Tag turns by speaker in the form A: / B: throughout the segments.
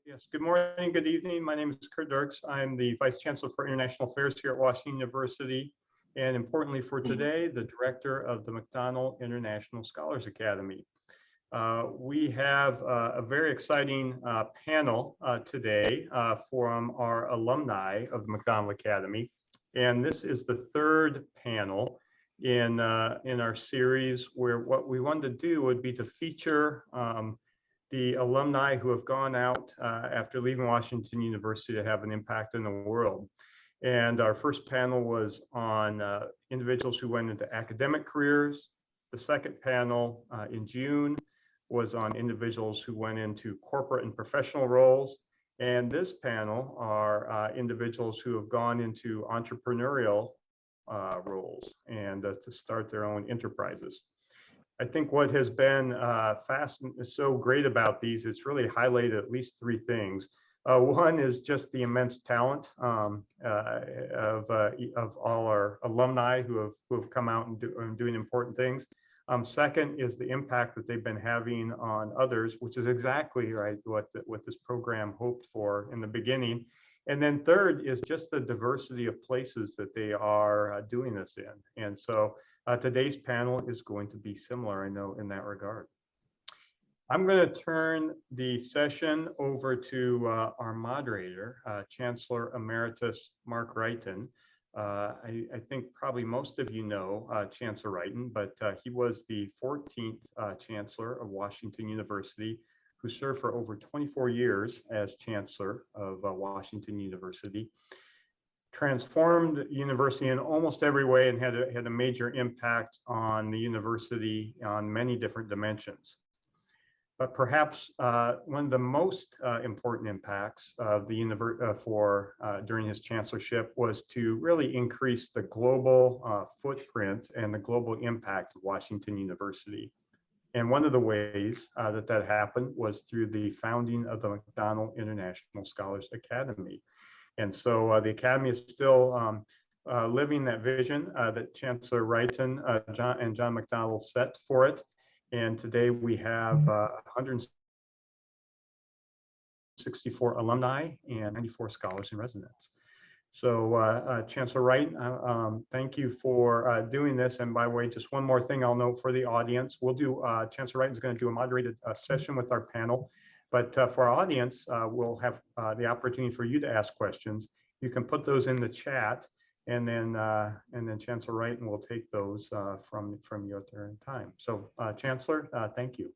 A: Yes, good morning, good evening. My name is Kurt Dirks. I'm the Vice Chancellor for International Affairs here at Washington University, and importantly for today, the Director of the McDonnell International Scholars Academy. We have a very exciting panel today from our alumni of the McDonnell Academy, and this is the third panel in our series where what we wanted to do would be to feature the alumni who have gone out after leaving Washington University to have an impact in the world. And our first panel was on individuals who went into academic careers. The second panel in June was on individuals who went into corporate and professional roles. And this panel are individuals who have gone into entrepreneurial roles and to start their own enterprises. I think what has been so great about these, it's really highlighted at least three things. One is just the immense talent of all our alumni who have come out and doing important things. Second is the impact that they've been having on others, which is exactly right what this program hoped for in the beginning. And then third is just the diversity of places that they are doing this in. And so today's panel is going to be similar, I know, in that regard. I'm going to turn the session over to our moderator, Chancellor Emeritus Mark Wrighton. I think probably most of you know Chancellor Wrighton, but he was the 14th Chancellor of Washington University, who served for over 24 years as Chancellor of Washington University, transformed the university in almost every way and had a major impact on the university on many different dimensions. But perhaps one of the most important impacts of the during his chancellorship was to really increase the global footprint and the global impact of Washington University. And one of the ways that happened was through the founding of the McDonnell International Scholars Academy. And so the Academy is still living that vision that Chancellor Wrighton and John McDonnell set for it. And today we have 164 alumni and 94 scholars in residence. So Chancellor Wrighton, thank you for doing this. And by the way, just one more thing I'll note for the audience. We'll do, Chancellor Wrighton is going to do a moderated session with our panel. But for our audience, we'll have the opportunity for you to ask questions. You can put those in the chat, and then Chancellor Wrighton will take those from you at their time. So Chancellor, thank you.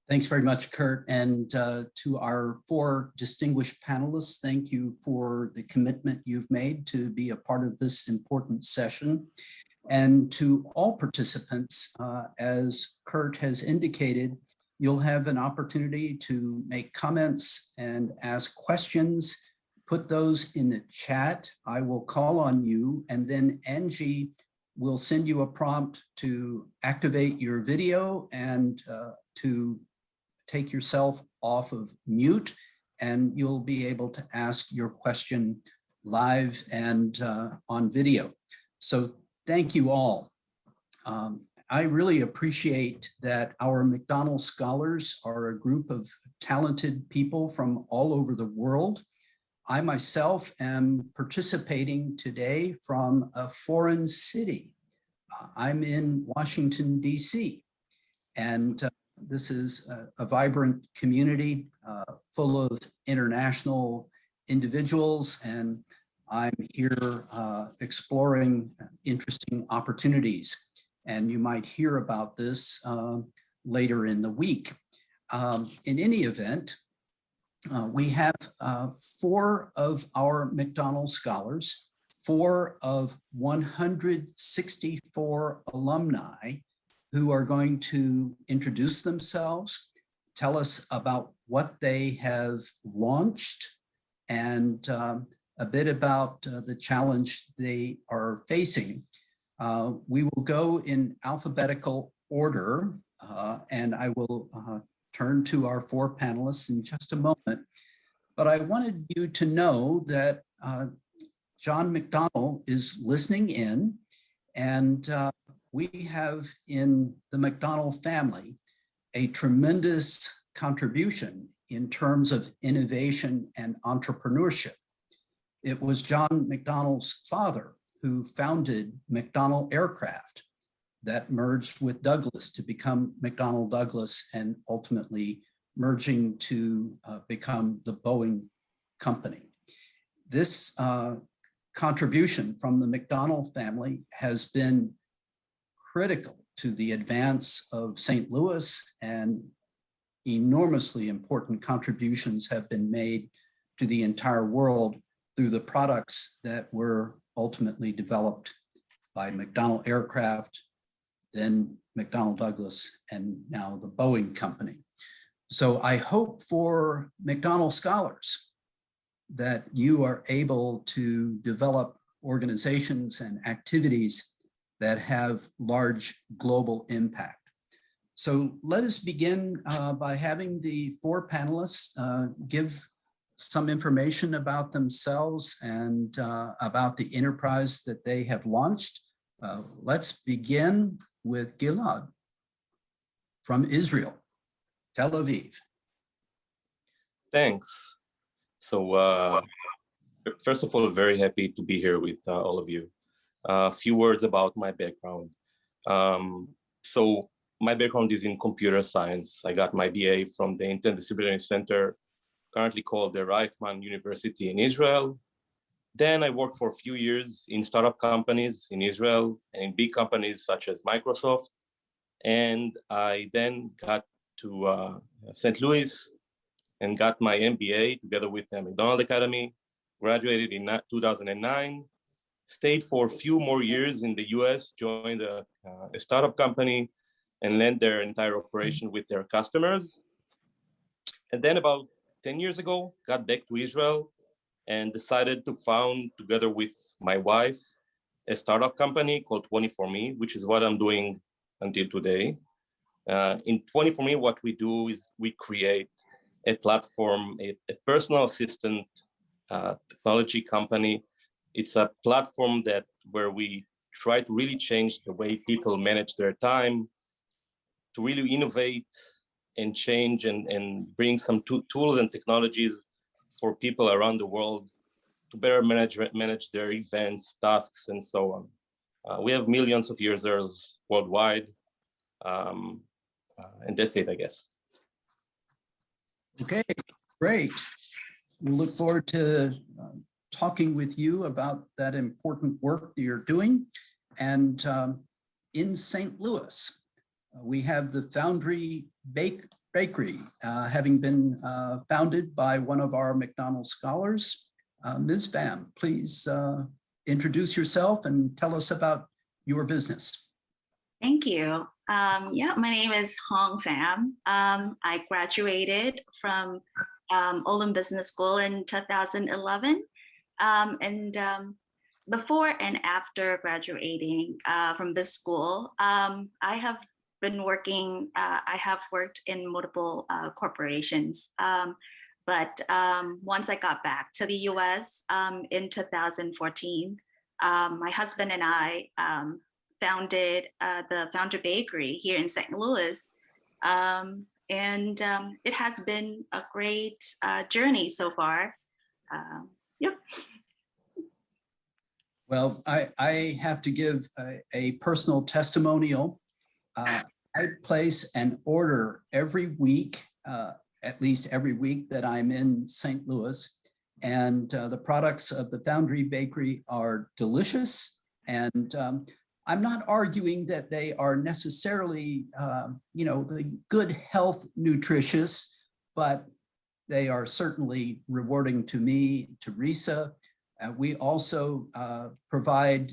B: Thanks very much, Kurt. And to our four distinguished panelists, thank you for the commitment you've made to be a part of this important session. And to all participants, as Kurt has indicated, you'll have an opportunity to make comments and ask questions. Put those in the chat. I will call on you, and then Angie will send you a prompt to activate your video and to take yourself off of mute, and you'll be able to ask your question live and on video. So thank you all. I really appreciate that our McDonnell Scholars are a group of talented people from all over the world. I myself am participating today from a foreign city. I'm in Washington, D.C., and this is a vibrant community full of international individuals, and I'm here exploring interesting opportunities. And you might hear about this later in the week. In any event, we have 4 of our McDonnell Scholars, 4 of 164 alumni who are going to introduce themselves, tell us about what they have launched, and a bit about the challenge they are facing. We will go in alphabetical order, and I will turn to our 4 panelists in just a moment. But I wanted you to know that John McDonnell is listening in, and we have in the McDonnell family a tremendous contribution in terms of innovation and entrepreneurship. It was John McDonnell's father who founded McDonnell Aircraft that merged with Douglas to become McDonnell Douglas and ultimately merging to become the Boeing company. This contribution from the McDonnell family has been critical to the advance of St. Louis, and enormously important contributions have been made to the entire world through the products that were ultimately developed by McDonnell Aircraft, then McDonnell Douglas, and now the Boeing company. So I hope for McDonnell scholars that you are able to develop organizations and activities that have large global impact. So let us begin by having the four panelists give some information about themselves and about the enterprise that they have launched. Let's begin with Gilad from Israel, Tel Aviv.
C: Thanks. So first of all, very happy to be here with all of you. A few words about my background. So my background is in computer science. I got my BA from the Interdisciplinary Center, currently called the Reichman University in Israel. Then I worked for a few years in startup companies in Israel and in big companies such as Microsoft. And I then got to St. Louis and got my MBA together with the McDonnell Academy, graduated in 2009, stayed for a few more years in the US, joined a startup company and led their entire operation with their customers. And then about 10 years ago, got back to Israel and decided to found, together with my wife, a startup company called 24Me, which is what I'm doing until today. In 24Me, what we do is we create a platform, a personal assistant technology company. It's a platform where we try to really change the way people manage their time, to really innovate and change and bring some tools and technologies for people around the world to better manage their events, tasks, and so on. We have millions of users worldwide, and that's it, I guess.
B: Okay, great. We look forward to talking with you about that important work that you're doing. And in St. Louis, we have the Foundry Bakery, having been founded by one of our McDonnell scholars. Ms. Pham, please introduce yourself and tell us about your business.
D: Thank you. Yeah, my name is Hong Pham. I graduated from Olin Business School in 2011. Before and after graduating from this school, I have been working, I have worked in multiple corporations. But once I got back to the US in 2014, my husband and I founded the Foundry Bakery here in St. Louis. It has been a great journey so far. Yep.
B: Well, I have to give a personal testimonial. I place an order every week, at least every week that I'm in St. Louis. And the products of the Foundry Bakery are delicious. And I'm not arguing that they are necessarily, the good health nutritious, but they are certainly rewarding to me, Teresa. We also provide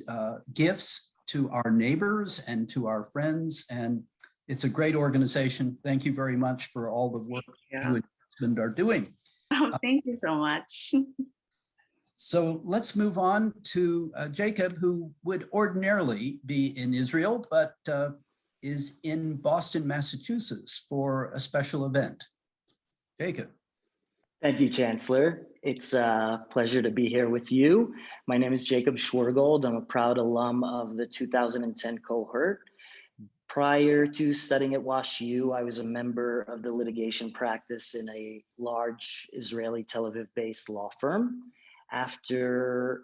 B: gifts to our neighbors and to our friends, and it's a great organization. Thank you very much for all the work you and your husband are doing.
D: Oh, thank you so much.
B: So let's move on to Jacob, who would ordinarily be in Israel, but is in Boston, Massachusetts for a special event. Jacob.
E: Thank you, Chancellor. It's a pleasure to be here with you. My name is Jacob Schwergold. I'm a proud alum of the 2010 cohort. Prior to studying at WashU, I was a member of the litigation practice in a large Israeli Tel Aviv-based law firm. After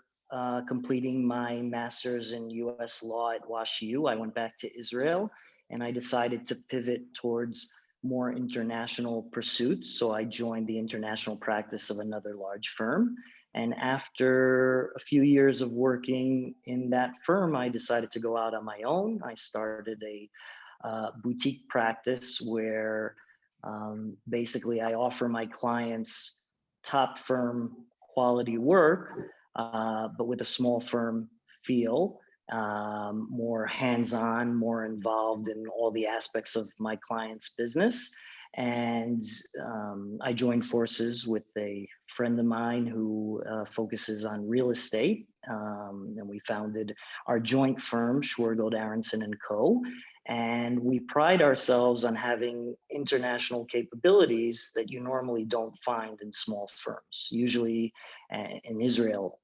E: completing my master's in US law at WashU, I went back to Israel and I decided to pivot towards more international pursuits. So I joined the international practice of another large firm. And after a few years of working in that firm, I decided to go out on my own. I started a boutique practice where basically I offer my clients top firm quality work, but with a small firm feel, more hands-on, more involved in all the aspects of my client's business. And I joined forces with a friend of mine who focuses on real estate. And we founded our joint firm, Schwergold Aronson and Co. And we pride ourselves on having international capabilities that you normally don't find in small firms. Usually in Israel,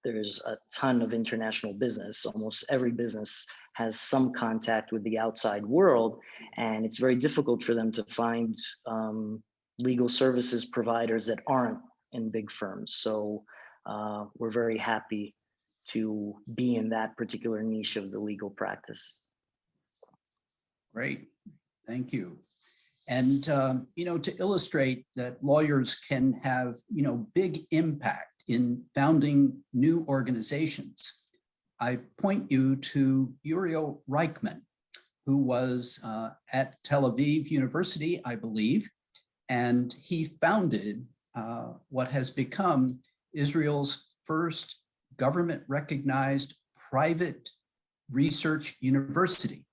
E: there's a ton of international business. Almost every business has some contact with the outside world, and it's very difficult for them to find legal services providers that aren't in big firms. So we're very happy to be in that particular niche of the legal practice.
B: Great, thank you. And, to illustrate that lawyers can have, big impact in founding new organizations, I point you to Uriel Reichman, who was at Tel Aviv University, I believe, and he founded what has become Israel's first government-recognized private research university.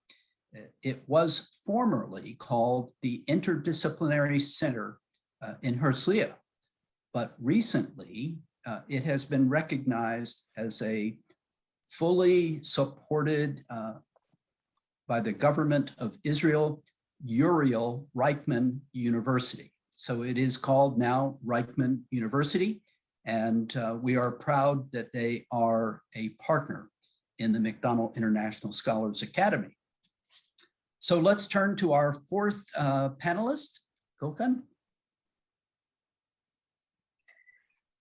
B: It was formerly called the Interdisciplinary Center in Herzliya, but recently it has been recognized as a fully supported by the government of Israel, Uriel Reichman University. So it is called now Reichman University, and we are proud that they are a partner in the McDonnell International Scholars Academy. So let's turn to our fourth panelist, Gökhan.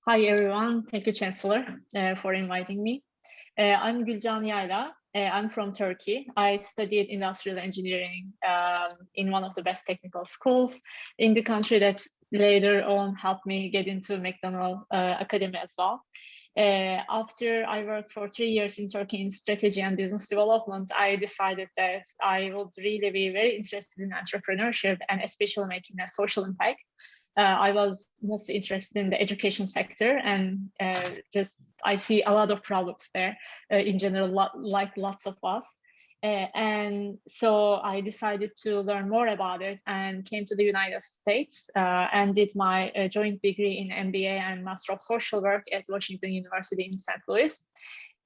F: Hi, everyone. Thank you, Chancellor, for inviting me. I'm Gülcan Yayla. I'm from Turkey. I studied industrial engineering in one of the best technical schools in the country that later on helped me get into McDonnell Academy as well. After I worked for 3 years in Turkey in strategy and business development, I decided that I would really be very interested in entrepreneurship and especially making a social impact. I was mostly interested in the education sector, and I see a lot of problems there in general, like lots of us. And so I decided to learn more about it and came to the United States and did my joint degree in MBA and Master of Social Work at Washington University in St. Louis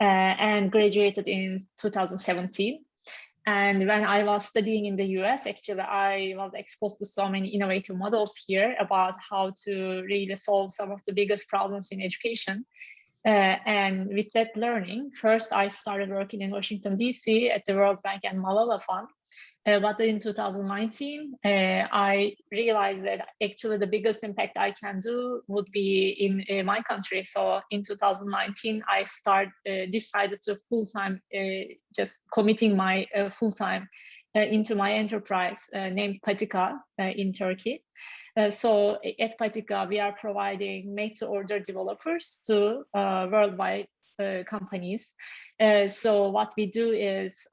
F: and graduated in 2017. And when I was studying in the US, actually, I was exposed to so many innovative models here about how to really solve some of the biggest problems in education. And with that learning, first I started working in Washington, DC at the World Bank and Malala Fund. But in 2019, I realized that actually the biggest impact I can do would be in my country. So in 2019, I decided to full-time, just committing my full-time into my enterprise named Patika in Turkey. So at Patika, we are providing made-to-order developers to worldwide companies. So what we do is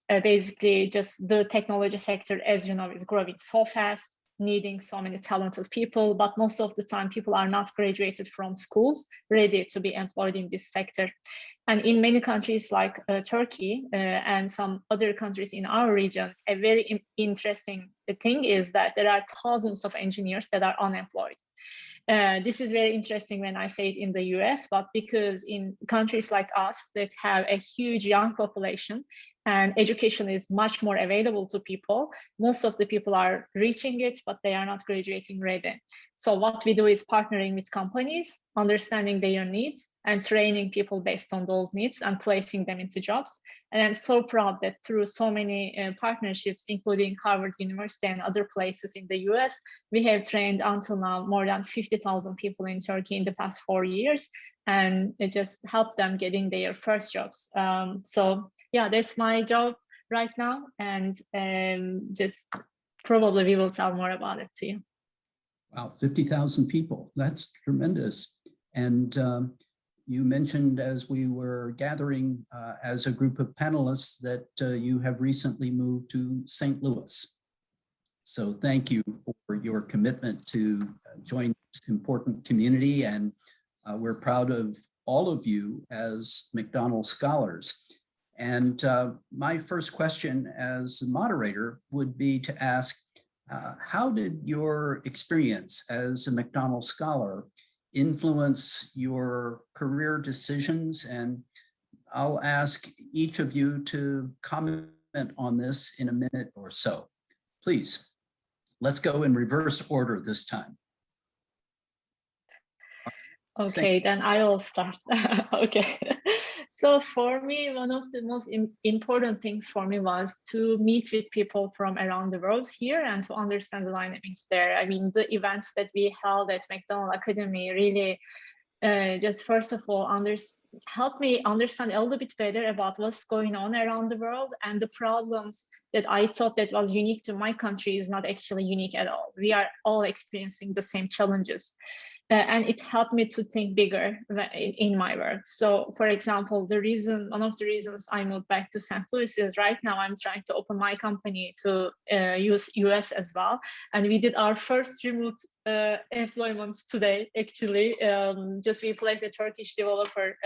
F: basically just the technology sector, as you know, is growing so fast, needing so many talented people, but most of the time people are not graduated from schools ready to be employed in this sector. And in many countries like Turkey and some other countries in our region, a very interesting thing is that there are thousands of engineers that are unemployed. This is very interesting when I say it in the US, but because in countries like us that have a huge young population and education is much more available to people, most of the people are reaching it, but they are not graduating ready. So what we do is partnering with companies, understanding their needs, and training people based on those needs and placing them into jobs. And I'm so proud that through so many partnerships, including Harvard University and other places in the US, we have trained until now more than 50,000 people in Turkey in the past 4 years, and it just helped them getting their first jobs. So yeah, that's my job right now, and just probably we will tell more about it to you.
B: Wow, 50,000 people, that's tremendous. And you mentioned as we were gathering as a group of panelists that you have recently moved to St. Louis. So thank you for your commitment to join this important community, and we're proud of all of you as McDonnell Scholars. And my first question as a moderator would be to ask, how did your experience as a McDonnell Scholar influence your career decisions? And I'll ask each of you to comment on this in a minute or so. Please, let's go in reverse order this time.
F: Okay, then I will start. Okay. So for me, one of the most important things for me was to meet with people from around the world here and to understand the dynamics there. I mean, the events that we held at McDonnell Academy really just first of all helped me understand a little bit better about what's going on around the world, and the problems that I thought that was unique to my country is not actually unique at all. We are all experiencing the same challenges. And it helped me to think bigger in my work. So for example, one of the reasons I moved back to St. Louis is right now I'm trying to open my company to US as well. And we did our first remote employment today, actually. Just we placed a Turkish developer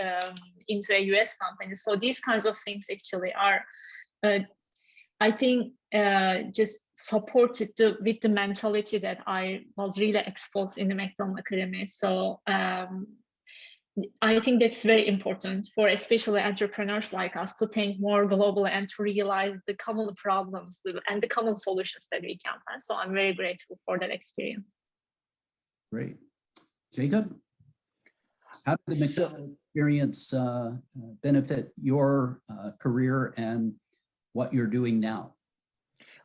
F: into a US company. So these kinds of things actually are, I think, just supported with the mentality that I was really exposed in the McDonnell Academy. So I think that's very important for especially entrepreneurs like us to think more globally and to realize the common problems and the common solutions that we can find. So I'm very grateful for that experience.
B: Great. Jacob, how did the McDonnell experience benefit your career and what you're doing now?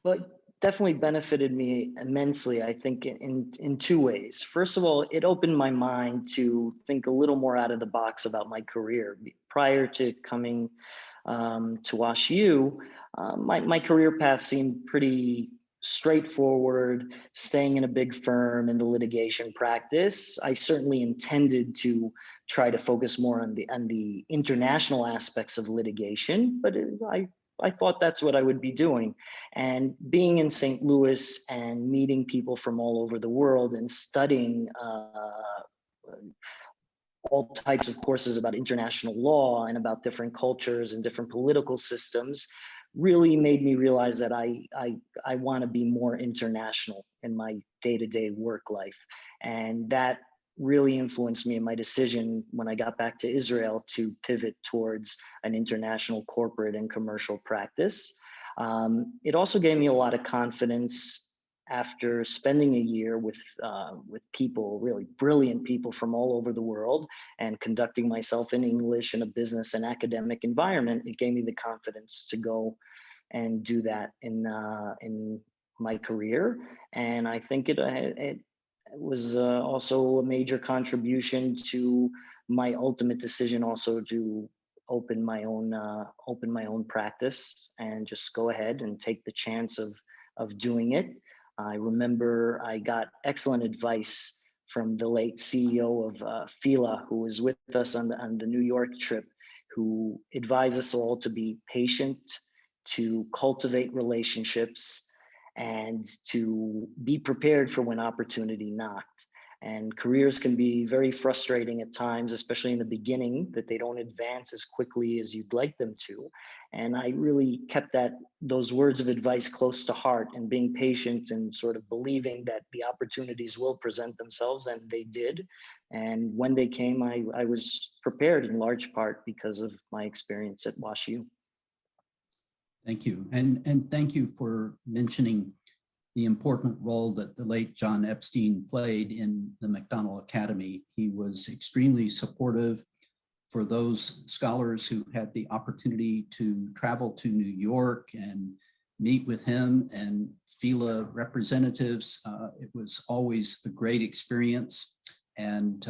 E: Well, it definitely benefited me immensely, I think, in two ways. First of all, it opened my mind to think a little more out of the box about my career. Prior to coming to WashU, my career path seemed pretty straightforward, staying in a big firm in the litigation practice. I certainly intended to try to focus more on the international aspects of litigation, but I thought that's what I would be doing. And being in St. Louis and meeting people from all over the world and studying all types of courses about international law and about different cultures and different political systems really made me realize that I want to be more international in my day-to-day work life. And that really influenced me in my decision when I got back to Israel to pivot towards an international corporate and commercial practice. It also gave me a lot of confidence after spending a year with people, really brilliant people from all over the world, and conducting myself in English in a business and academic environment. It gave me the confidence to go and do that in my career. And I think it was also a major contribution to my ultimate decision also to open my own practice and just go ahead and take the chance of doing it. I remember I got excellent advice from the late CEO of FILA, who was with us on the New York trip, who advised us all to be patient, to cultivate relationships, and to be prepared for when opportunity knocked. And careers can be very frustrating at times, especially in the beginning, that they don't advance as quickly as you'd like them to. And I really kept those words of advice close to heart, and being patient and sort of believing that the opportunities will present themselves, and they did. And when they came, I was prepared in large part because of my experience at WashU.
B: Thank you. And thank you for mentioning the important role that the late John Epstein played in the McDonnell Academy. He was extremely supportive for those scholars who had the opportunity to travel to New York and meet with him and FILA representatives, it was always a great experience. And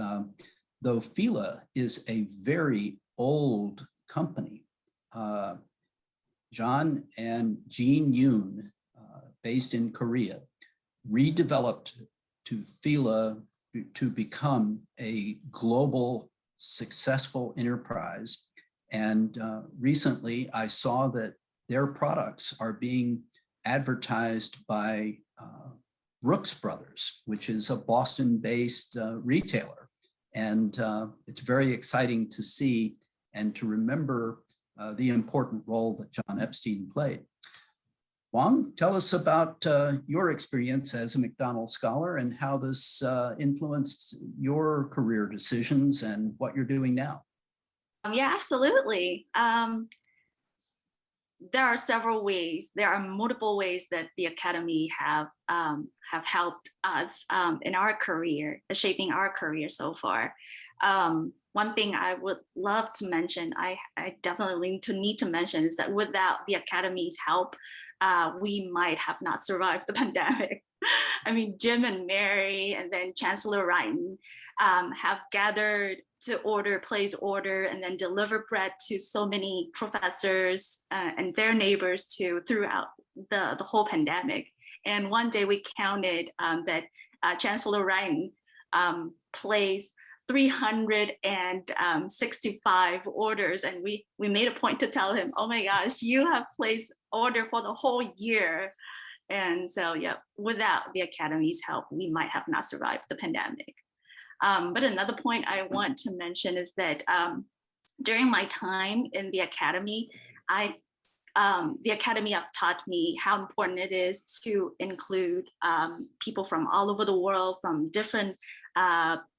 B: though FILA is a very old company, John and Jean Yoon, based in Korea, redeveloped to FILA to become a global successful enterprise. And recently I saw that their products are being advertised by Brooks Brothers, which is a Boston-based retailer. And it's very exciting to see and to remember the important role that John Epstein played. Wang, tell us about your experience as a McDonnell Scholar and how this influenced your career decisions and what you're doing now.
D: Yeah, absolutely. There are several ways. There are multiple ways that the Academy have helped us in our career, shaping our career so far. One thing I would love to mention, I definitely need to mention, is that without the Academy's help, we might have not survived the pandemic. I mean, Jim and Mary and then Chancellor Wrighton have gathered to place order and then deliver bread to so many professors and their neighbors throughout the whole pandemic. And one day we counted that Chancellor Wrighton placed 365 orders, and we made a point to tell him, oh my gosh, you have placed order for the whole year. And so, yeah, without the Academy's help, we might have not survived the pandemic. But another point I want to mention is that during my time in the Academy, the Academy have taught me how important it is to include people from all over the world, from different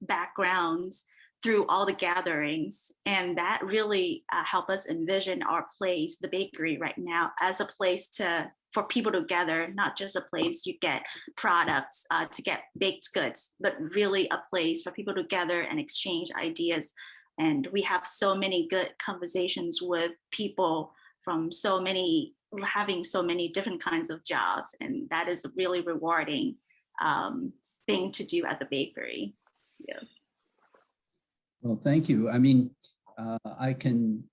D: backgrounds, through all the gatherings. And that really helped us envision our place, the bakery right now, as a place for people to gather, not just a place you get products to get baked goods, but really a place for people to gather and exchange ideas. And we have so many good conversations with people from having so many different kinds of jobs. And that is a really rewarding thing to do at the bakery. Yeah.
B: Well, thank you. I mean, I can,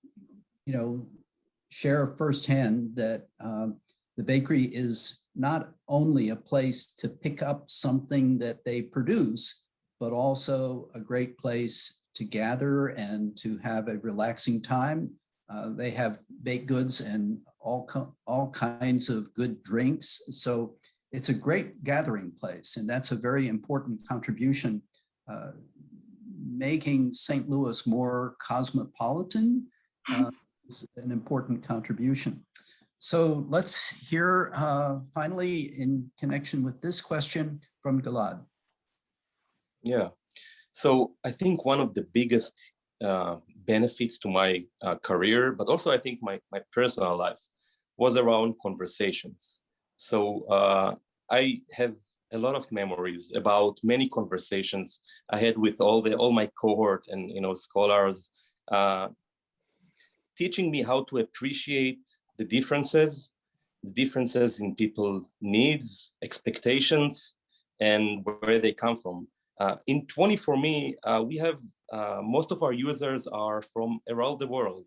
B: share firsthand that the bakery is not only a place to pick up something that they produce, but also a great place to gather and to have a relaxing time. They have baked goods and all kinds of good drinks. So it's a great gathering place, and that's a very important contribution. Making St. Louis more cosmopolitan is an important contribution. So let's hear finally, in connection with this question, from Gilad.
C: Yeah, so I think one of the biggest benefits to my career, but also I think my personal life, was around conversations. So I have a lot of memories about many conversations I had with all my cohort and scholars, teaching me how to appreciate the differences in people's needs, expectations, and where they come from. In 24Me, we have most of our users are from around the world.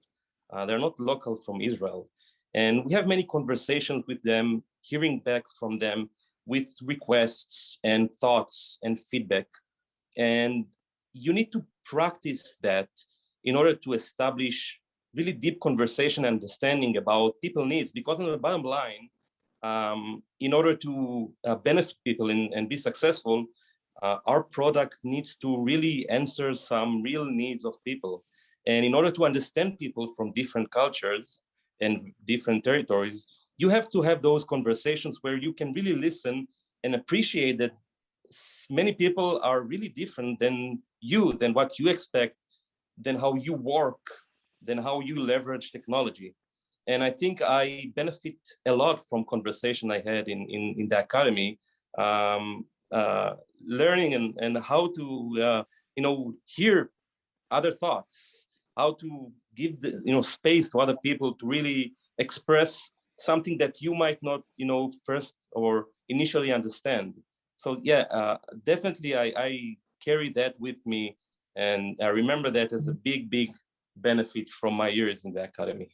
C: They're not local from Israel. And we have many conversations with them, hearing back from them with requests and thoughts and feedback. And you need to practice that in order to establish really deep conversation and understanding about people's needs, because on the bottom line, in order to benefit people and be successful, our product needs to really answer some real needs of people. And in order to understand people from different cultures and different territories, you have to have those conversations where you can really listen and appreciate that many people are really different than what you expect, than how you work, than how you leverage technology. And I think I benefit a lot from conversation I had in the academy, learning and how to hear other thoughts how to give the space to other people to really express something that you might not first or initially understand. So yeah, definitely I carry that with me, and I remember that as a big benefit from my years in the academy.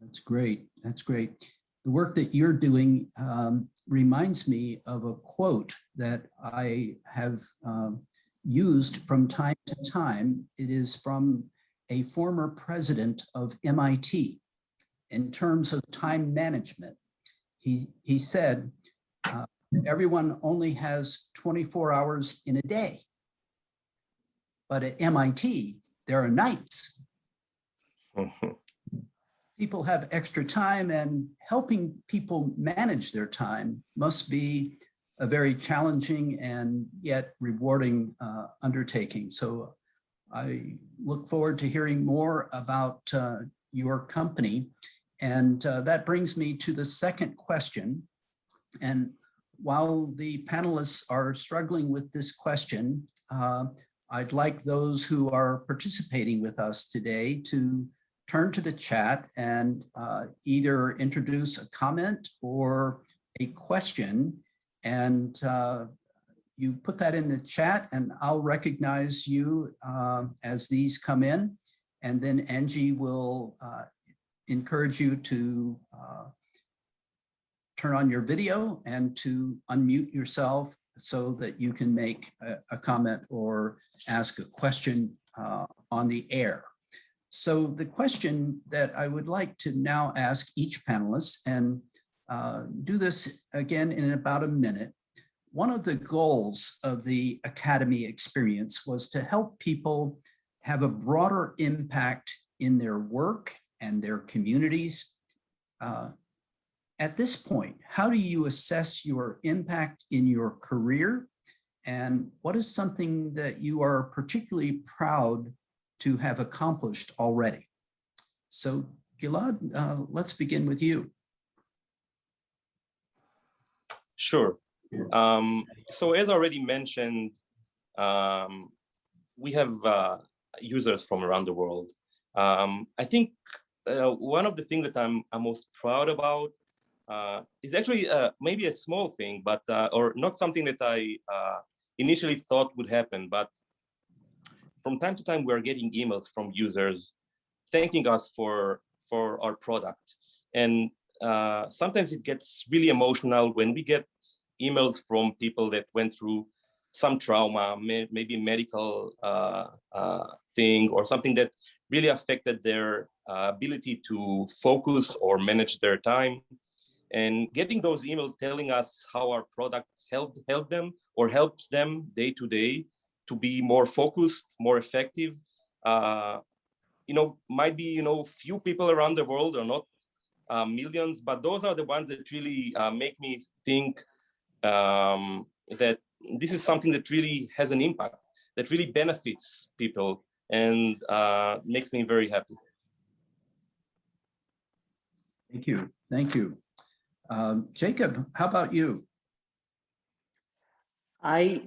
B: That's great. That's great. The work that you're doing reminds me of a quote that I have used from time to time. It is from a former president of MIT in terms of time management. He said, everyone only has 24 hours in a day, but at MIT, there are nights. People have extra time, and helping people manage their time must be a very challenging and yet rewarding undertaking. So I look forward to hearing more about your company. And that brings me to the second question. And while the panelists are struggling with this question, I'd like those who are participating with us today to turn to the chat and either introduce a comment or a question. And you put that in the chat and I'll recognize you as these come in. And then Angie will encourage you to turn on your video and to unmute yourself so that you can make a comment or ask a question on the air. So the question that I would like to now ask each panelist, and do this again in about a minute. One of the goals of the Academy experience was to help people have a broader impact in their work and their communities. At this point, how do you assess your impact in your career? And what is something that you are particularly proud to have accomplished already? So Gilad, let's begin with you.
C: Sure. So as already mentioned, we have users from around the world. I think one of the things that I'm most proud about is actually maybe a small thing, but or not something that I initially thought would happen. But from time to time, we're getting emails from users thanking us for our product, and sometimes it gets really emotional when we get emails from people that went through some trauma, maybe medical thing or something that really affected their ability to focus or manage their time. And getting those emails telling us how our product helped them or helps them day to day to be more focused, more effective. Might be few people around the world, or not millions, but those are the ones that really make me think that this is something that really has an impact, that really benefits people, and makes me very happy.
B: Thank you. Thank you. Jacob, how about you?
E: I'd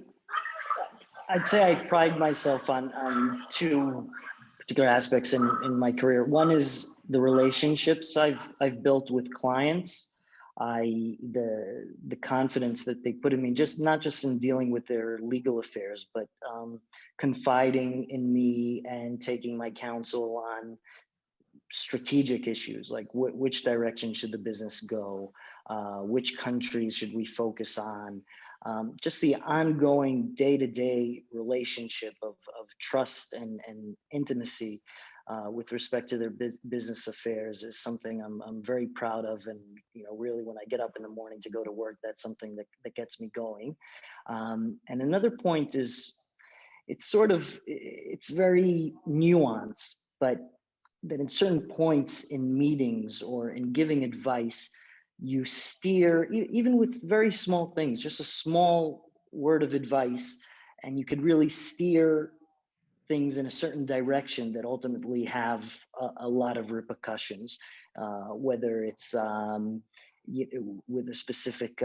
E: say I pride myself on two particular aspects in my career. One is the relationships I've built with clients. The confidence that they put in me, not just in dealing with their legal affairs, but confiding in me and taking my counsel on strategic issues, like which direction should the business go, which countries should we focus on, just the ongoing day-to-day relationship of trust and intimacy with respect to their business affairs is something I'm very proud of. And really, when I get up in the morning to go to work, that's something that gets me going. And another point is, it's very nuanced, but that in certain points in meetings or in giving advice, you steer, even with very small things, just a small word of advice, and you could really steer things in a certain direction that ultimately have a lot of repercussions, whether it's with a specific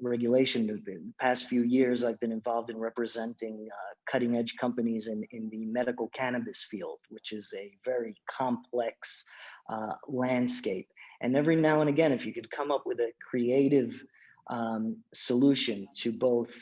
E: regulation. The past few years, I've been involved in representing cutting edge companies in the medical cannabis field, which is a very complex landscape. And every now and again, if you could come up with a creative solution to both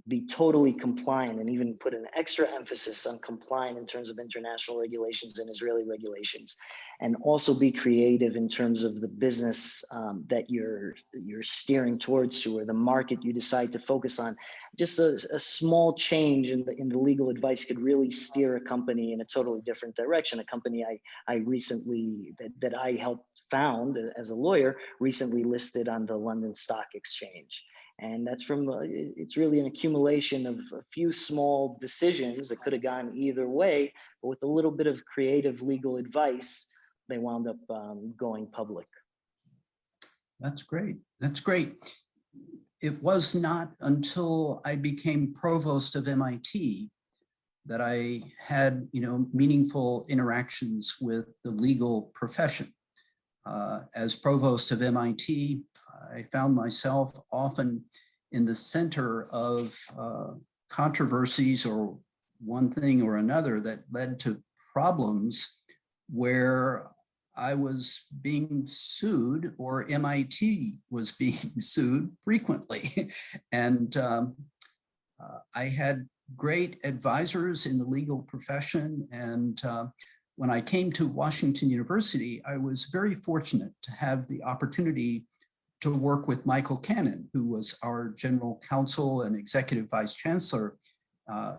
E: be totally compliant and even put an extra emphasis on compliant in terms of international regulations and Israeli regulations, and also be creative in terms of the business that you're steering towards to, or the market you decide to focus on. Just a small change in the legal advice could really steer a company in a totally different direction. A company I recently, that I helped found as a lawyer, recently listed on the London Stock Exchange. And that's from, it's really an accumulation of a few small decisions that could have gone either way, but with a little bit of creative legal advice, they wound up going public.
B: That's great. That's great. It was not until I became provost of MIT that I had, meaningful interactions with the legal profession. As provost of MIT, I found myself often in the center of controversies or one thing or another that led to problems where I was being sued, or MIT was being sued frequently. And I had great advisors in the legal profession. And when I came to Washington University, I was very fortunate to have the opportunity to work with Michael Cannon, who was our general counsel and executive vice chancellor, a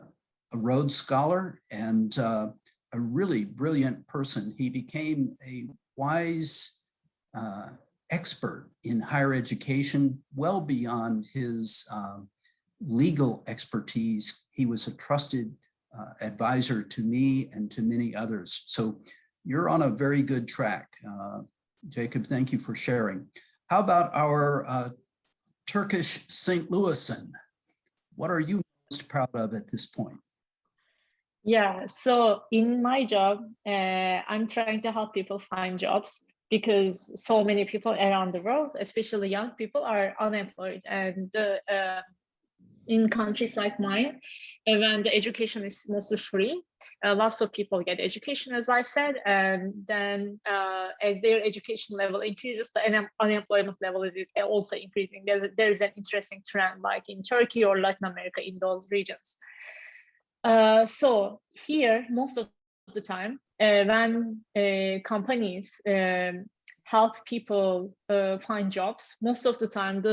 B: Rhodes Scholar and a really brilliant person. He became a wise expert in higher education, well beyond his legal expertise. He was a trusted advisor to me and to many others. So you're on a very good track. Jacob, thank you for sharing. How about our Turkish St. Louisan? What are you most proud of at this point?
F: Yeah, so in my job, I'm trying to help people find jobs because so many people around the world, especially young people, are unemployed. And in countries like mine, when the education is mostly free, lots of people get education, as I said, and then as their education level increases, the unemployment level is also increasing. There's an interesting trend like in Turkey or Latin America, in those regions. So here, most of the time, when companies help people find jobs, most of the time,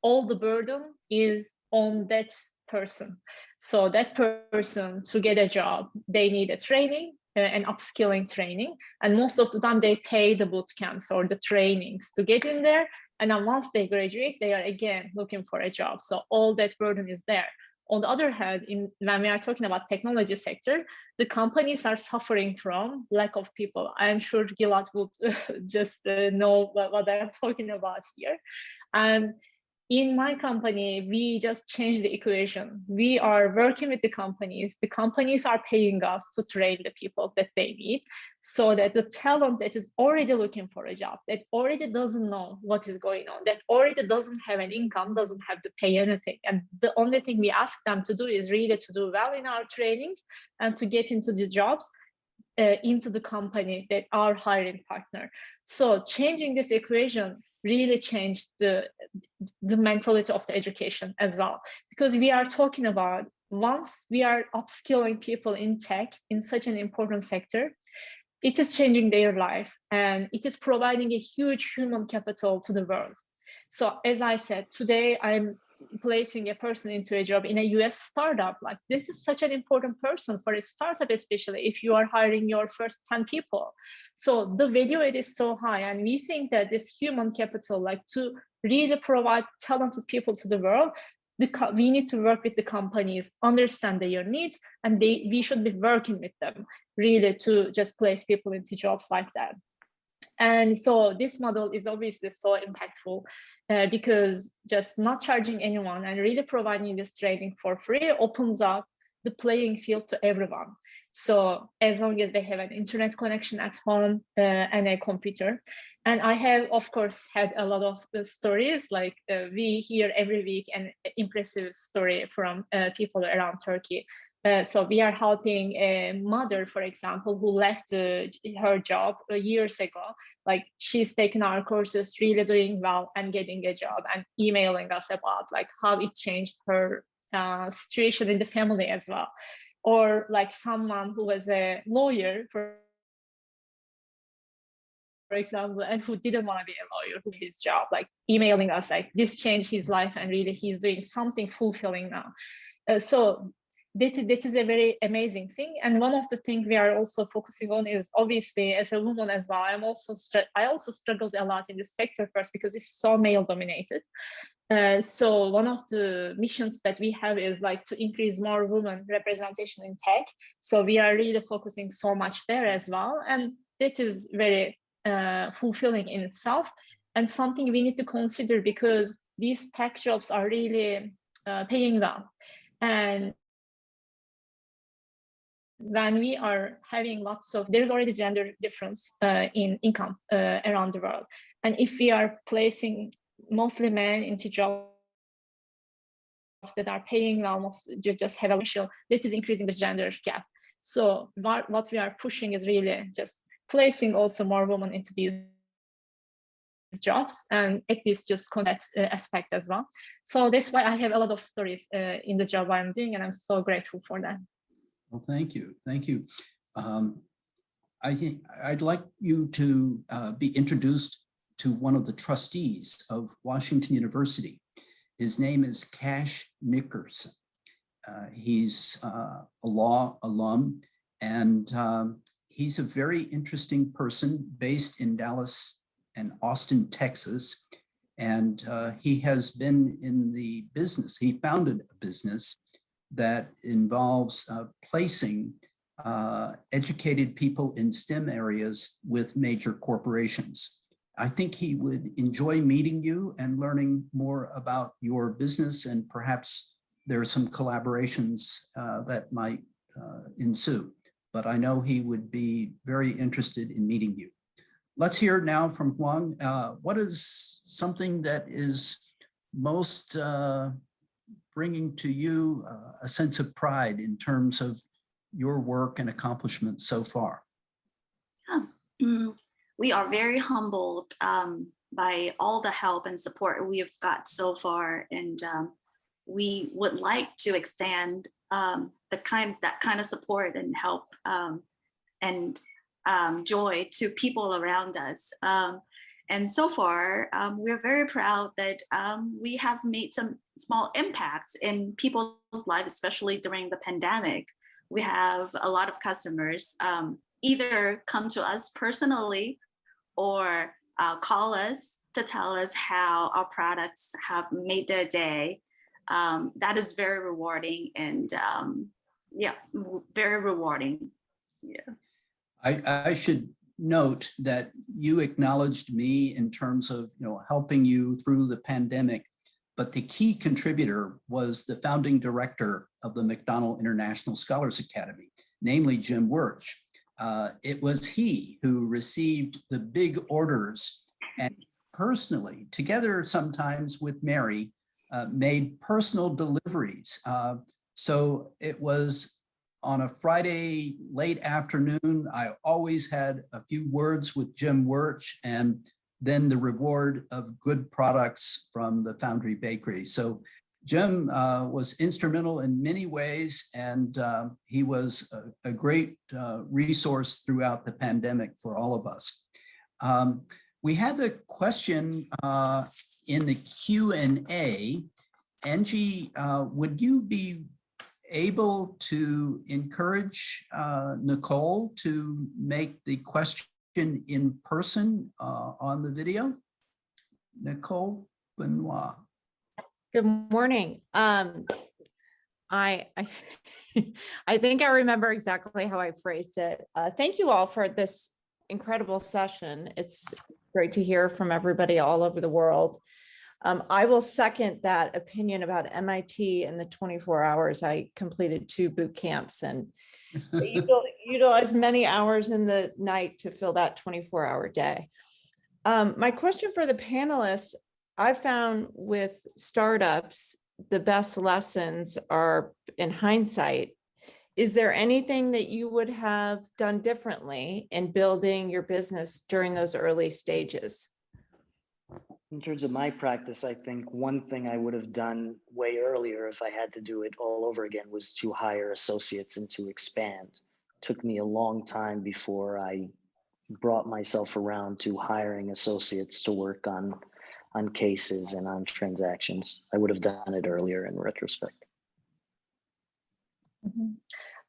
F: all the burden is on that person. So that person, to get a job, they need a training, an upskilling training. And most of the time they pay the boot camps or the trainings to get in there. And then once they graduate, they are again looking for a job. So all that burden is there. On the other hand, when we are talking about technology sector, the companies are suffering from lack of people. I'm sure Gilad would just know what I'm talking about here. And in my company, we just changed the equation. We are working with the companies. The companies are paying us to train the people that they need, so that the talent that is already looking for a job, that already doesn't know what is going on, that already doesn't have an income, doesn't have to pay anything. And the only thing we ask them to do is really to do well in our trainings and to get into the jobs, into the company that our hiring partner. So changing this equation really changed the mentality of the education as well, because we are talking about, once we are upskilling people in tech in such an important sector, it is changing their life and it is providing a huge human capital to the world. So as I said, today I'm placing a person into a job in a US startup. Like, this is such an important person for a startup, especially if you are hiring your first 10 people. So the value it is so high, and we think that this human capital, like to really provide talented people to the world, we need to work with the companies, understand their needs, and we should be working with them really to just place people into jobs like that. And so this model is obviously so impactful because just not charging anyone and really providing this training for free opens up the playing field to everyone. So as long as they have an internet connection at home and a computer. And I have, of course, had a lot of stories, like we hear every week an impressive story from people around Turkey. So we are helping a mother, for example, who left her job years ago. Like, she's taken our courses, really doing well and getting a job, and emailing us about like how it changed her situation in the family as well. Or like someone who was a lawyer, for example, and who didn't want to be a lawyer, who his job, like emailing us like this changed his life and really he's doing something fulfilling now. So that is a very amazing thing. And one of the things we are also focusing on is, obviously, as a woman as well, I also struggled a lot in this sector first because it's so male dominated. So one of the missions that we have is like to increase more women representation in tech. So we are really focusing so much there as well. And that is very fulfilling in itself, and something we need to consider, because these tech jobs are really paying well. And when we are having there's already gender difference in income around the world. And if we are placing mostly men into jobs that are paying well, almost just have a ratio, that is increasing the gender gap. So what we are pushing is really just placing also more women into these jobs, and at least just connect aspect as well. So that's why I have a lot of stories in the job I'm doing, and I'm so grateful for that.
B: Well, thank you. Thank you. I think I'd like you to be introduced to one of the trustees of Washington University. His name is Cash Nickerson. He's a law alum, and he's a very interesting person based in Dallas and Austin, Texas. And he has been in the business. He founded a business that involves placing educated people in STEM areas with major corporations. I think he would enjoy meeting you and learning more about your business, and perhaps there are some collaborations that might ensue. But I know he would be very interested in meeting you. Let's hear now from Huang. What is something that is most bringing to you a sense of pride in terms of your work and accomplishments so far?
D: We are very humbled by all the help and support we have got so far, and we would like to extend that kind of support and help and joy to people around us. And so far, we're very proud that we have made some small impacts in people's lives, especially during the pandemic. We have a lot of customers either come to us personally or call us to tell us how our products have made their day. That is very rewarding, and yeah, very rewarding. Yeah.
B: I should note that you acknowledged me in terms of helping you through the pandemic, but the key contributor was the founding director of the McDonnell International Scholars Academy, namely Jim Wirch. It was he who received the big orders and personally, together sometimes with Mary, made personal deliveries. So it was on a Friday late afternoon. I always had a few words with Jim Wirch, and then the reward of good products from the Foundry Bakery. So Jim was instrumental in many ways, and he was a great resource throughout the pandemic for all of us. We have a question in the Q&A. Angie, would you be able to encourage Nicole to make the question in person on the video? Nicole Benoit.
G: Good morning. I think I remember exactly how I phrased it. Thank you all for this incredible session. It's great to hear from everybody all over the world. I will second that opinion about MIT in the 24 hours. I completed 2 boot camps, and utilize many hours in the night to fill that 24-hour day. My question for the panelists, I found with startups, the best lessons are in hindsight. Is there anything that you would have done differently in building your business during those early stages?
E: In terms of my practice, I think one thing I would have done way earlier if I had to do it all over again was to hire associates and to expand. Took me a long time before I brought myself around to hiring associates to work on cases and on transactions. I would have done it earlier in retrospect.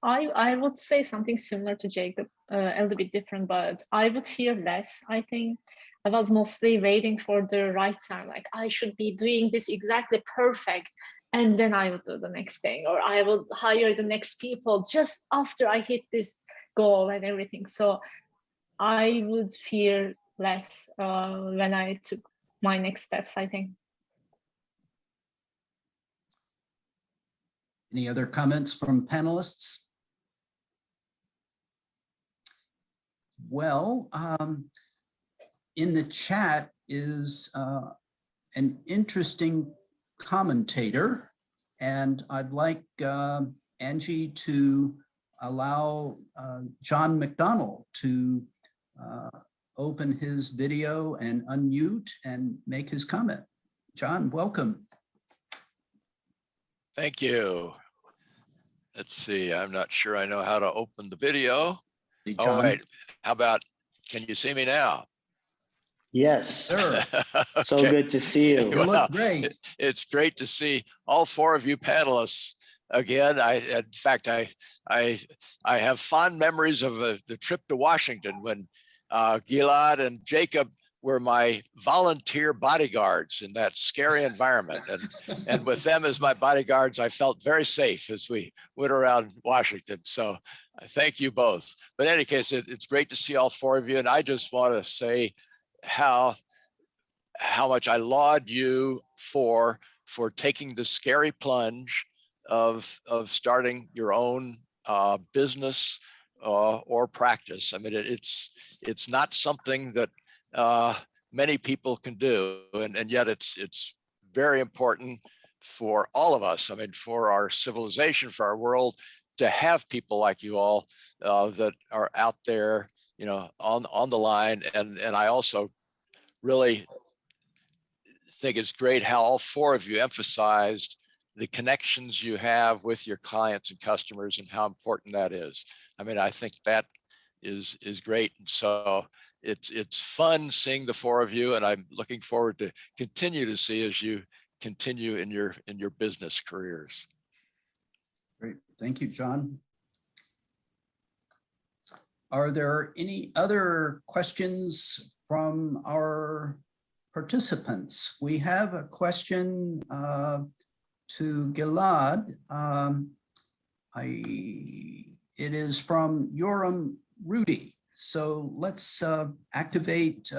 F: I would say something similar to Jacob, a little bit different, but I would fear less. I think I was mostly waiting for the right time. Like I should be doing this exactly perfect, and then I would do the next thing, or I would hire the next people just after I hit this goal and everything. So I would fear less when I took my next steps, I think.
B: Any other comments from panelists? Well, in the chat is an interesting commentator, and I'd like Angie to allow John McDonnell to open his video and unmute and make his comment. John, welcome.
H: Thank you. Let's see, I'm not sure I know how to open the video.
B: Hey,
H: Oh, wait, how about, can you see me now?
E: Yes,
B: sir.
E: so
H: Okay.
E: good to see you.
B: You look great.
H: It's great to see all four of you panelists again. In fact, I have fond memories of the trip to Washington when Gilad and Jacob were my volunteer bodyguards in that scary environment. And with them as my bodyguards, I felt very safe as we went around Washington. So thank you both. But in any case, it's great to see all four of you. And I just want to say how much I laud you for taking the scary plunge of starting your own business or practice. I mean, it's not something that many people can do, and yet it's very important for all of us. I mean, for our civilization, for our world, to have people like you all that are out there, you know, on the line. And I also really think it's great how all four of you emphasized the connections you have with your clients and customers and how important that is. I mean, I think that is great. And so it's fun seeing the four of you, and I'm looking forward to continue to see as you continue in your business careers.
B: Great, thank you, John. Are there any other questions from our participants? We have a question to Gilad. It is from Yoram Rudy. So let's activate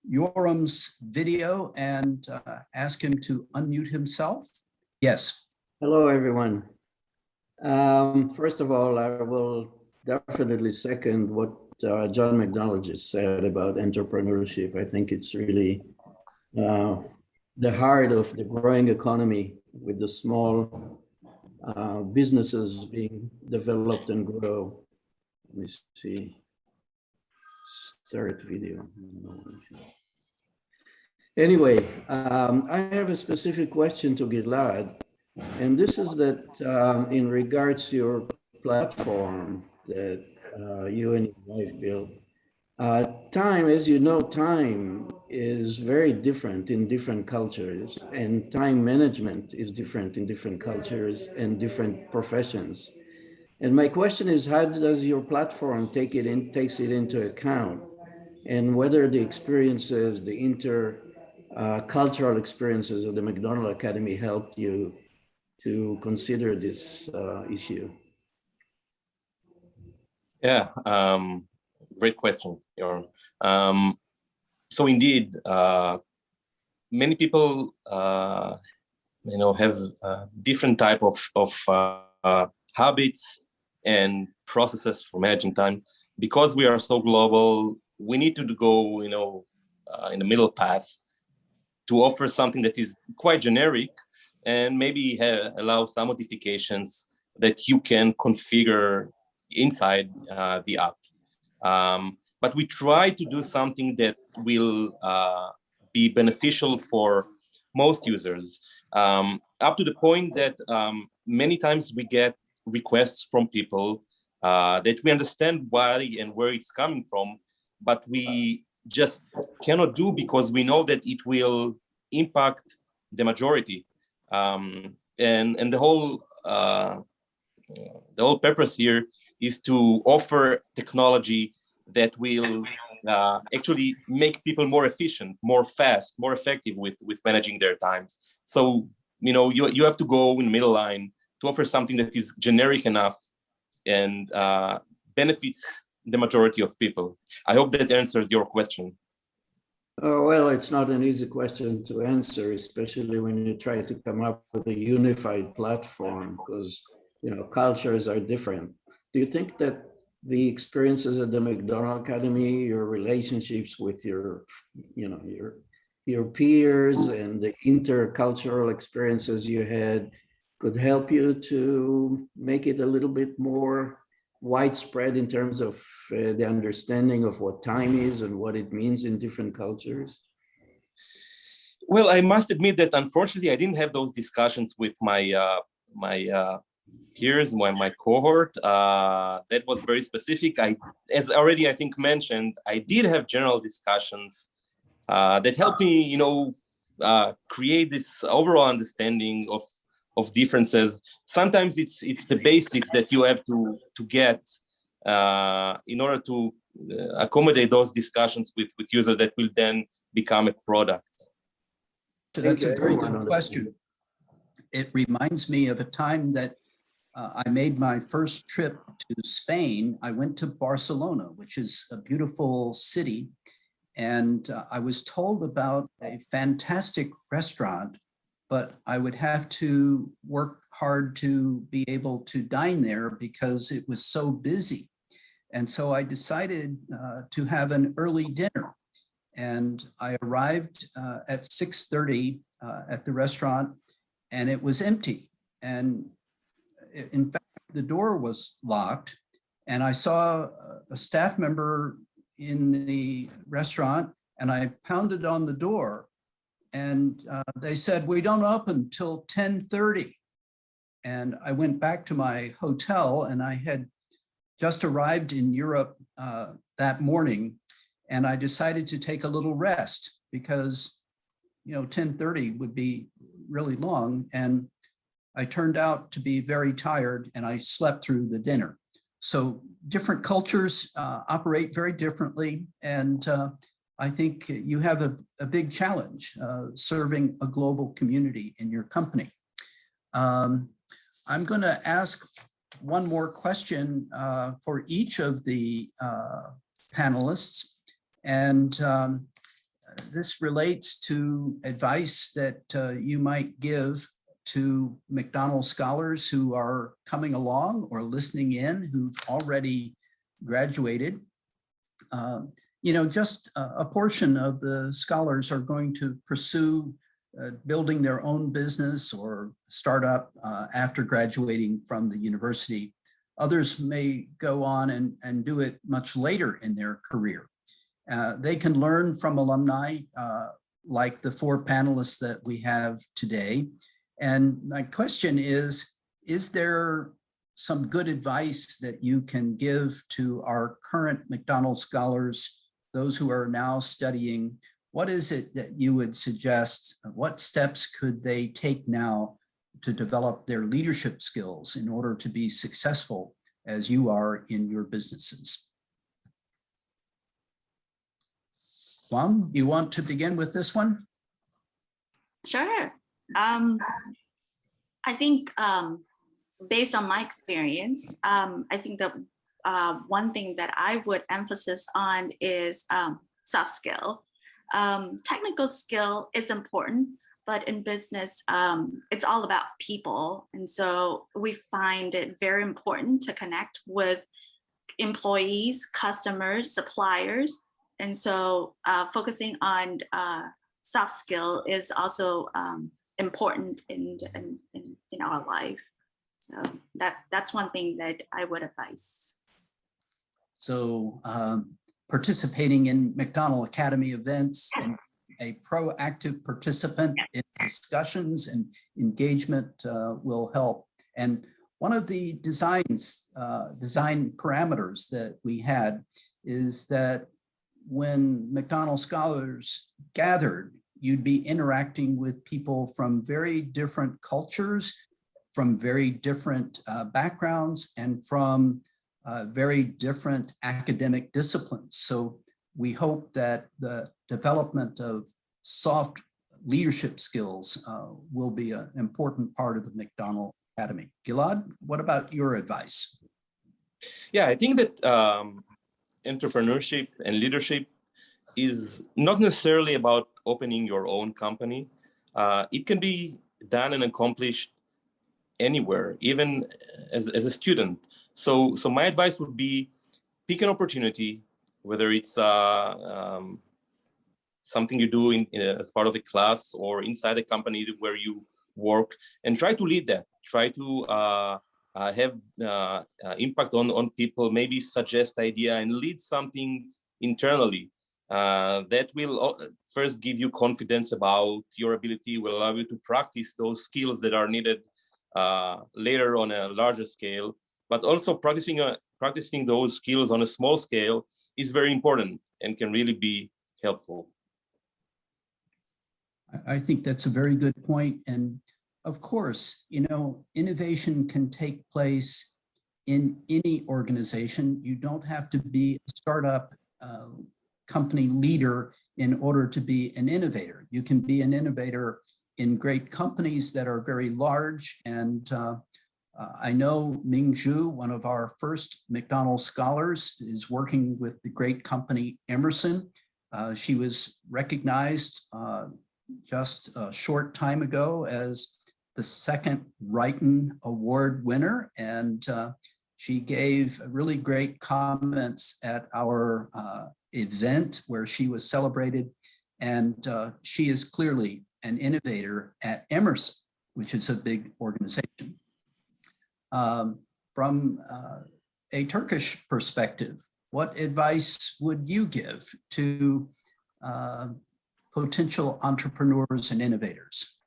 B: Yoram's video and ask him to unmute himself. Yes.
I: Hello, everyone. First of all, I will definitely second what John McDonnell just said about entrepreneurship. I think it's really the heart of the growing economy, with the small businesses being developed and grow. Let me see. Start video. Anyway, I have a specific question to Gilad, and this is that in regards to your platform that you and your wife built. Time, as you know, time is very different in different cultures, and time management is different in different cultures and different professions. And my question is, how does your platform takes it into account, and whether the experiences, the cultural experiences of the McDonnell Academy helped you to consider this issue?
C: Yeah, great question, Yoram. So indeed, many people, have different type of habits and processes for managing time. Because we are so global, we need to go, in the middle path to offer something that is quite generic and maybe allow some modifications that you can configure inside the app. But we try to do something that will be beneficial for most users, up to the point that many times we get requests from people that we understand why and where it's coming from, but we just cannot do because we know that it will impact the majority. And the whole purpose here is to offer technology that will actually make people more efficient, more fast, more effective with managing their times. So, you have to go in the middle line to offer something that is generic enough and benefits the majority of people. I hope that answers your question.
I: Oh, well, it's not an easy question to answer, especially when you try to come up with a unified platform, because cultures are different. Do you think that the experiences at the McDonnell Academy, your relationships with your peers and the intercultural experiences you had could help you to make it a little bit more widespread in terms of the understanding of what time is and what it means in different cultures?
C: Well, I must admit that unfortunately I didn't have those discussions with my peers, my cohort. That was very specific. As already I think mentioned, I did have general discussions that helped me, create this overall understanding of differences. Sometimes it's the basics that you have to get in order to accommodate those discussions with users that will then become a product.
B: So that's a very good question. It reminds me of a time that I made my first trip to Spain. I went to Barcelona, which is a beautiful city. And I was told about a fantastic restaurant, but I would have to work hard to be able to dine there because it was so busy. And so I decided to have an early dinner. And I arrived at 6:30 at the restaurant, and it was empty. And in fact, the door was locked, and I saw a staff member in the restaurant, and I pounded on the door, and they said, "We don't open till 10:30. And I went back to my hotel, and I had just arrived in Europe that morning, and I decided to take a little rest because 10:30 would be really long, and I turned out to be very tired, and I slept through the dinner. So different cultures operate very differently, and I think you have a big challenge serving a global community in your company. I'm going to ask one more question for each of the panelists, and this relates to advice that you might give to McDonnell scholars who are coming along or listening in, who've already graduated. Just a portion of the scholars are going to pursue building their own business or startup after graduating from the university. Others may go on and do it much later in their career. They can learn from alumni like the 4 panelists that we have today. And my question is there some good advice that you can give to our current McDonnell scholars, those who are now studying? What is it that you would suggest? What steps could they take now to develop their leadership skills in order to be successful as you are in your businesses? Juan, you want to begin with this one?
D: Sure. I think based on my experience, I think that one thing that I would emphasize on is soft skill. Technical skill is important, but in business, it's all about people. And so we find it very important to connect with employees, customers, suppliers. And so focusing on soft skill is also important in our life. So that's one thing that I would advise.
B: So participating in McDonnell Academy events and a proactive participant in discussions and engagement will help. And one of the design parameters that we had is that when McDonnell scholars gathered, you'd be interacting with people from very different cultures, from very different backgrounds, and from very different academic disciplines. So we hope that the development of soft leadership skills will be an important part of the McDonnell Academy. Gilad, what about your advice?
C: Yeah, I think that entrepreneurship and leadership is not necessarily about opening your own company. It can be done and accomplished anywhere, even as a student. So my advice would be pick an opportunity, whether it's something you do as part of a class or inside a company where you work, and try to lead that. Try to have impact on people, maybe suggest idea and lead something internally. That will first give you confidence about your ability, will allow you to practice those skills that are needed later on a larger scale. But also practicing those skills on a small scale is very important and can really be helpful.
B: I think that's a very good point. And of course, innovation can take place in any organization. You don't have to be a startup company leader in order to be an innovator. You can be an innovator in great companies that are very large. And I know Ming Zhu, one of our first McDonnell scholars, is working with the great company Emerson. She was recognized just a short time ago as the second Wrighton Award winner. And she gave really great comments at our event where she was celebrated. And she is clearly an innovator at Emerson, which is a big organization. From a Turkish perspective, what advice would you give to potential entrepreneurs and innovators?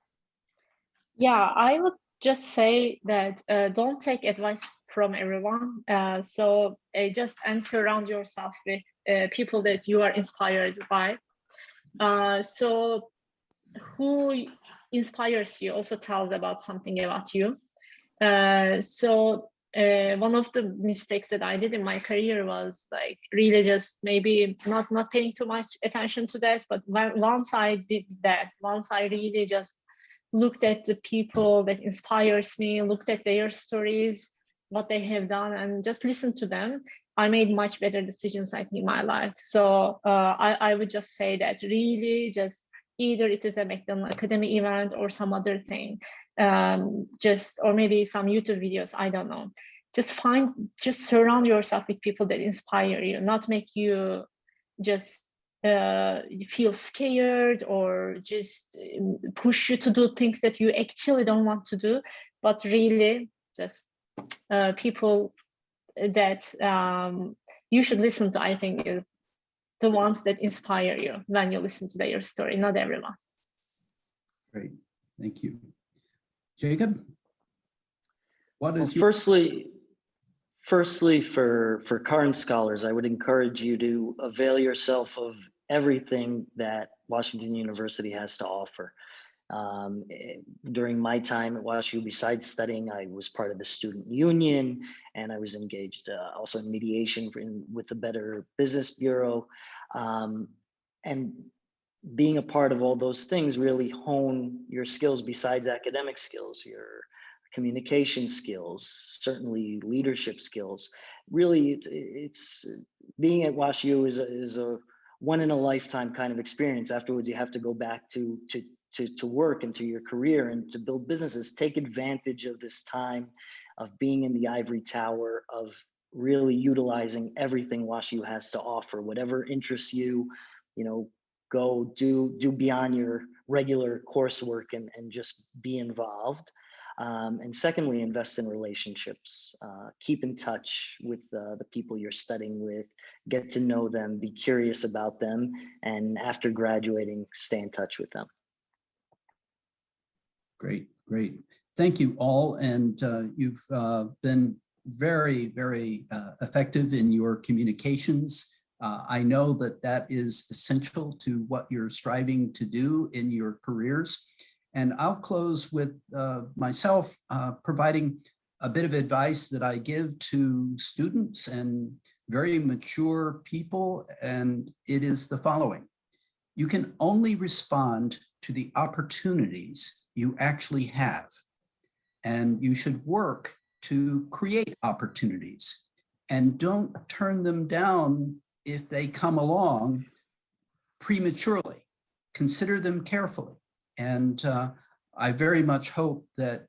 F: Yeah, I would just say that don't take advice from everyone. So just surround yourself with people that you are inspired by. So who inspires you also tells about something about you. So one of the mistakes that I did in my career was like really just maybe not paying too much attention to that. But once I did that, once I really just looked at the people that inspires me, looked at their stories, what they have done, and just listened to them, I made much better decisions, I think, in my life. So I would just say that really just either it is a McDonnell Academy event or some other thing, or maybe some YouTube videos, I don't know. Just surround yourself with people that inspire you, not make you just feel scared or just push you to do things that you actually don't want to do, but really just people that you should listen to, I think, is the ones that inspire you when you listen to their story, not everyone.
B: Great, thank you. Jacob, what is
E: Firstly, for current scholars, I would encourage you to avail yourself of everything that Washington University has to offer. During my time at WashU, besides studying, I was part of the student union, and I was engaged also in mediation with the Better Business Bureau. And being a part of all those things really hone your skills besides academic skills, your communication skills, certainly leadership skills. Really, it's being at WashU is a one in a lifetime kind of experience. Afterwards, you have to go back to to work and to your career and to build businesses, take advantage of this time of being in the ivory tower, of really utilizing everything WashU has to offer. Whatever interests you, go do beyond your regular coursework and just be involved. And secondly, invest in relationships. Keep in touch with the people you're studying with, get to know them, be curious about them, and after graduating, stay in touch with them.
B: Great, great. Thank you all. And you've been very, very effective in your communications. I know that that is essential to what you're striving to do in your careers. And I'll close with myself providing a bit of advice that I give to students and very mature people. And it is the following: you can only respond to the opportunities you actually have. And you should work to create opportunities, and don't turn them down if they come along prematurely. Consider them carefully. And I very much hope that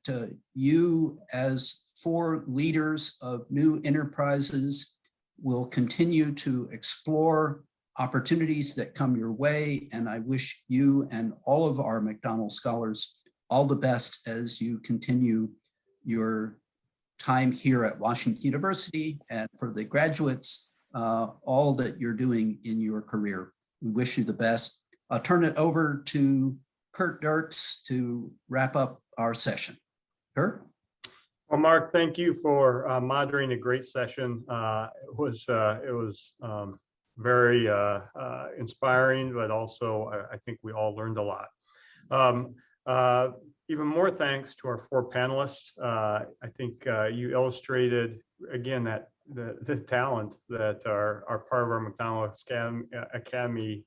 B: you, as 4 leaders of new enterprises, will continue to explore opportunities that come your way. And I wish you and all of our McDonnell Scholars all the best as you continue your time here at Washington University, and for the graduates, all that you're doing in your career. We wish you the best. I'll turn it over to Kurt Dirks to wrap up our session. Kurt?
A: Well, Mark, thank you for moderating a great session. It was very inspiring, but also I think we all learned a lot. Even more thanks to our 4 panelists. I think you illustrated again that the talent that are part of our McDonnell Academy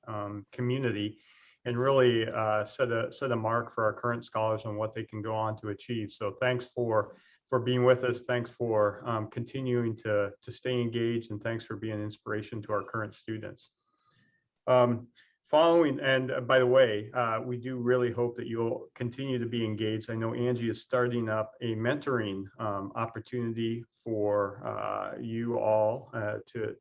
A: community, and really set a mark for our current scholars on what they can go on to achieve. So thanks for being with us. Thanks for continuing to stay engaged, and thanks for being an inspiration to our current students. Following, and by the way, we do really hope that you'll continue to be engaged. I know Angie is starting up a mentoring opportunity for you all to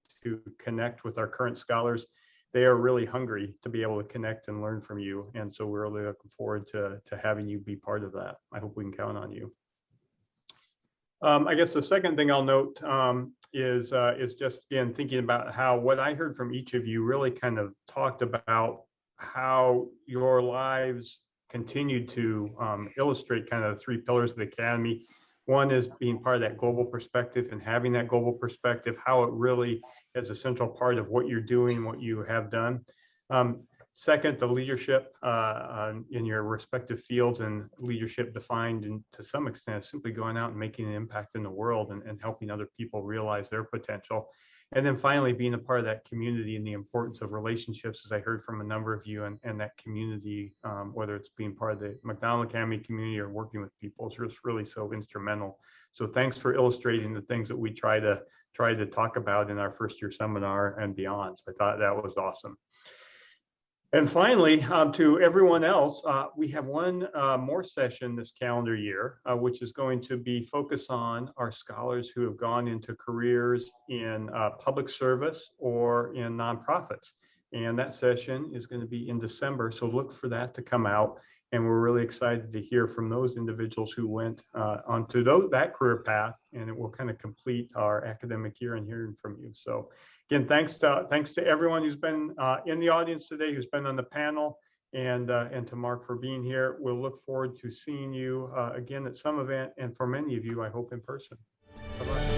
A: connect with our current scholars. They are really hungry to be able to connect and learn from you. And so we're really looking forward to having you be part of that. I hope we can count on you. I guess the second thing I'll note is just, again, thinking about how what I heard from each of you really kind of talked about how your lives continued to illustrate kind of the 3 pillars of the Academy. One is being part of that global perspective and having that global perspective, how it really is a central part of what you're doing, what you have done. Second, the leadership in your respective fields, and leadership defined to some extent simply going out and making an impact in the world and helping other people realize their potential. And then finally, being a part of that community and the importance of relationships, as I heard from a number of you, and that community, whether it's being part of the McDonnell Academy community or working with people, is just really so instrumental. So thanks for illustrating the things that we try to talk about in our first year seminar and beyond. So I thought that was awesome. And finally, to everyone else, we have one more session this calendar year, which is going to be focused on our scholars who have gone into careers in public service or in nonprofits. And that session is going to be in December, so look for that to come out. And we're really excited to hear from those individuals who went onto that career path, and it will kind of complete our academic year and hearing from you. So again, thanks to everyone who's been in the audience today, who's been on the panel, and to Mark for being here. We'll look forward to seeing you again at some event, and for many of you, I hope in person. Bye-bye.